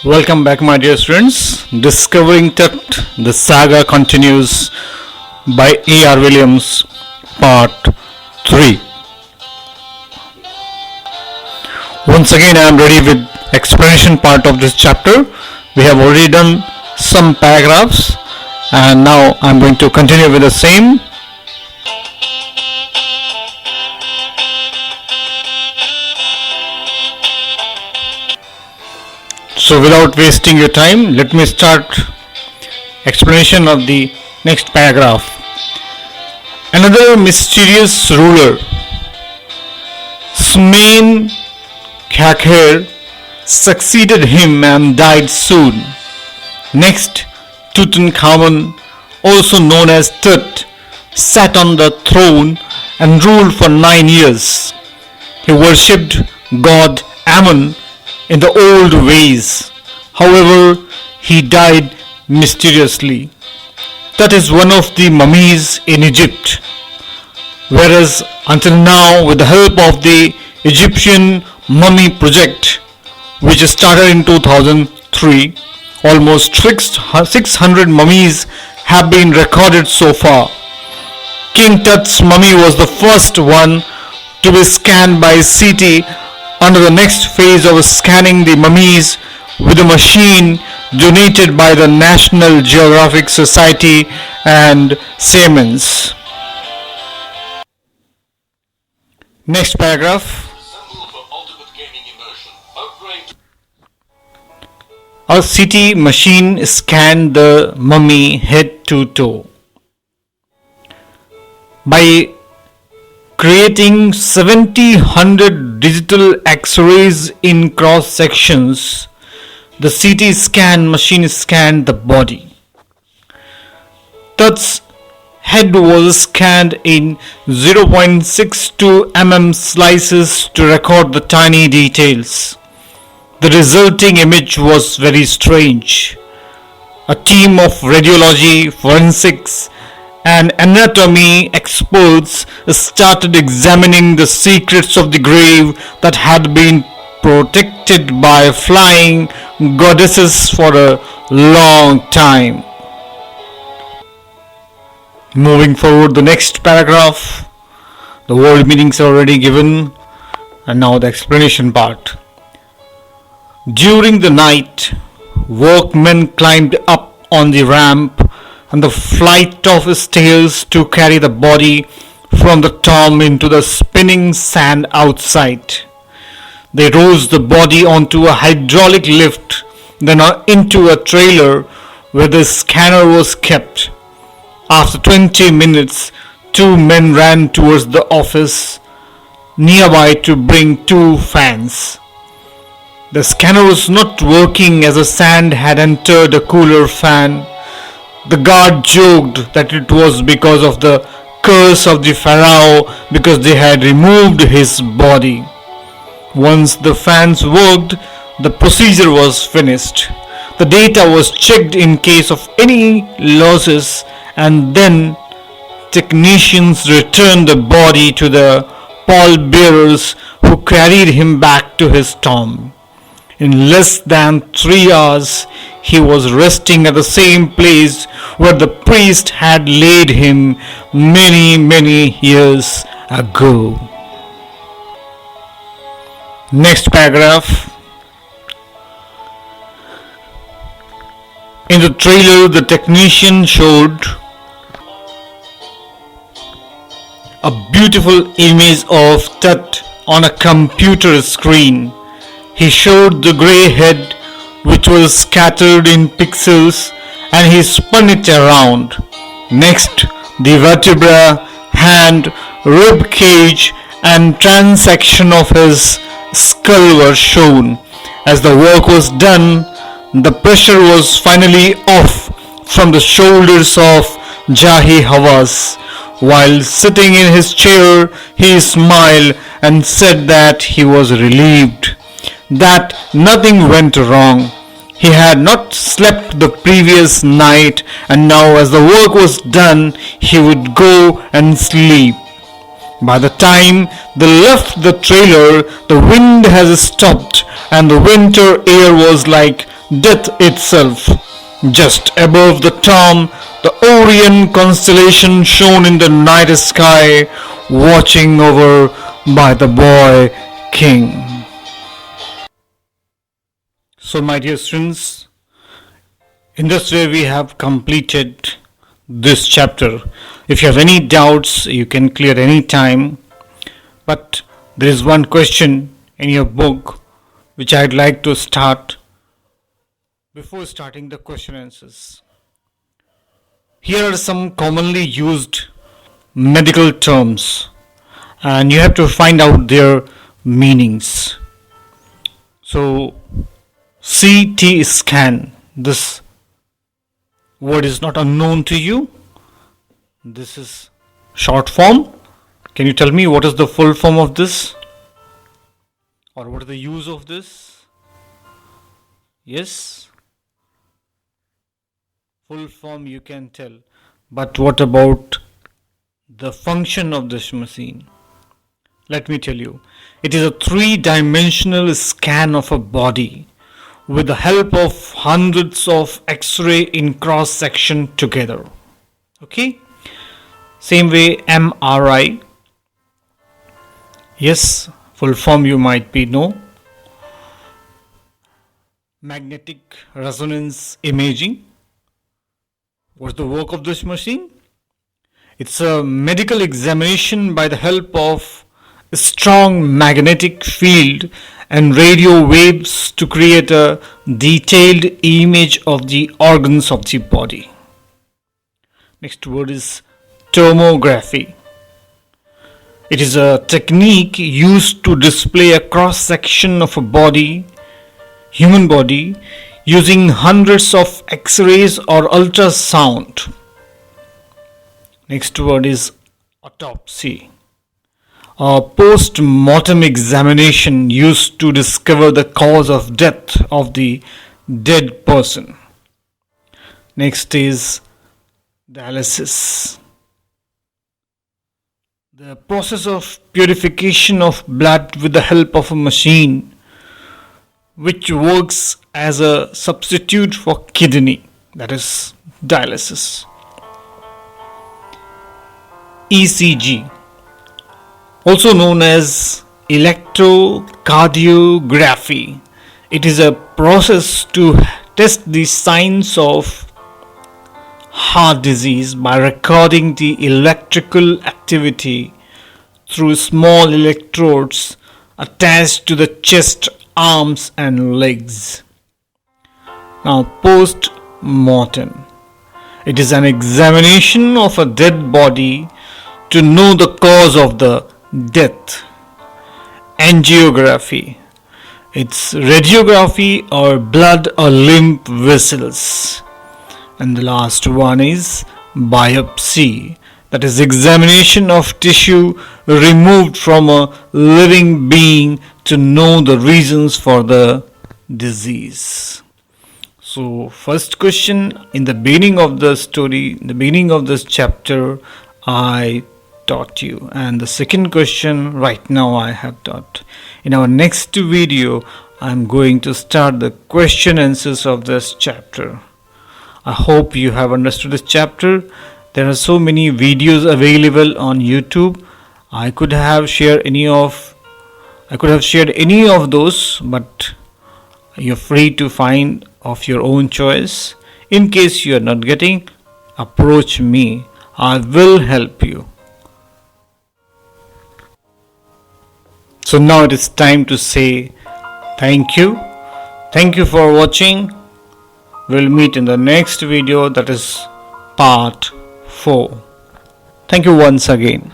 Welcome back, my dear students. Discovering Tut, the saga continues by A.R. Williams, Part 3. Once again, I am ready with explanation part of this chapter. We have already done some paragraphs, and now I am going to continue with the same. So without wasting your time, let me start explanation of the next paragraph. Another mysterious ruler, Smain Khakher, succeeded him and died soon. Next, Tutankhamun, also known as Tut, sat on the throne and ruled for 9 years. He worshipped god Amun in the old ways. However, he died mysteriously. That is one of the mummies in Egypt. Whereas until now, with the help of the Egyptian Mummy Project, which started in 2003, almost 600 mummies have been recorded so far. King Tut's mummy was the first one to be scanned by CT under the next phase of scanning the mummies with a machine donated by the National Geographic Society and Siemens. Next paragraph. A CT machine scanned the mummy head to toe. By creating 7,000 digital X-rays in cross sections, the CT scan machine scanned the body. Tut's head was scanned in 0.62 mm slices to record the tiny details. The resulting image was very strange. A team of radiology, forensics, and anatomy experts started examining the secrets of the grave that had been protected by flying goddesses for a long time. Moving forward, the next paragraph. The word meanings are already given, and now the explanation part. During the night, workmen climbed up on the ramp and the flight of stairs to carry the body from the tomb into the spinning sand outside. They rose the body onto a hydraulic lift, then into a trailer where the scanner was kept. After 20 minutes, 2 men ran towards the office nearby to bring 2 fans. The scanner was not working as the sand had entered a cooler fan. The guard joked that it was because of the curse of the pharaoh because they had removed his body. Once the fans worked, the procedure was finished. The data was checked in case of any losses, and then technicians returned the body to the pallbearers who carried him back to his tomb. In less than 3 hours, he was resting at the same place where the priest had laid him many years ago. Next paragraph. In the trailer, the technician showed a beautiful image of Tut on a computer screen. He showed the grey head, which was scattered in pixels, and he spun it around. Next, the vertebra, hand, rib cage, and transection of his skull were shown. As the work was done, the pressure was finally off from the shoulders of Jahi Hawass. While sitting in his chair, he smiled and said that he was relieved, that nothing went wrong. He had not slept the previous night, and now as the work was done, he would go and sleep. By the time they left the trailer, the wind has stopped and the winter air was like death itself. Just above the town, the Orion constellation shone in the night sky, watching over by the boy king. So, my dear students, in this way we have completed this chapter. If you have any doubts, you can clear any time. But there is one question in your book which I'd like to start before starting the question answers. Here are some commonly used medical terms and you have to find out their meanings. So, CT scan, this word is not unknown to you. This is short form. Can you tell me what is the full form of this? Or what is the use of this? Yes? Full form you can tell. But what about the function of this machine? Let me tell you. It is a three-dimensional scan of a body with the help of hundreds of X-ray in cross-section together. Okay? Same way MRI. Yes, full form you might be know. Magnetic resonance imaging. What's the work of this machine? It's a medical examination by the help of a strong magnetic field and radio waves to create a detailed image of the organs of the body. Next word is tomography. It is a technique used to display a cross-section of a body, human body, using hundreds of X-rays or ultrasound. Next word is autopsy. A post-mortem examination used to discover the cause of death of the dead person. Next is dialysis. The process of purification of blood with the help of a machine which works as a substitute for kidney, that is dialysis. ECG, also known as electrocardiography. It is a process to test the signs of heart disease by recording the electrical activity through small electrodes attached to the chest, arms and legs. Now, post-mortem. It is an examination of a dead body to know the cause of the death. Angiography. It's radiography or blood or lymph vessels. And the last one is biopsy. That is examination of tissue removed from a living being to know the reasons for the disease. So, first question in the beginning of the story, in the beginning of this chapter, I taught you, and the second question right now I have taught. In our next video, I am going to start the question answers of this chapter. I hope you have understood this chapter. There are so many videos available on YouTube. I could have shared any of those, but you're free to find of your own choice. In case you are not getting, approach me. I will help you. So now it is time to say thank you. Thank you for watching. We'll meet in the next video, that is part 4. Thank you once again.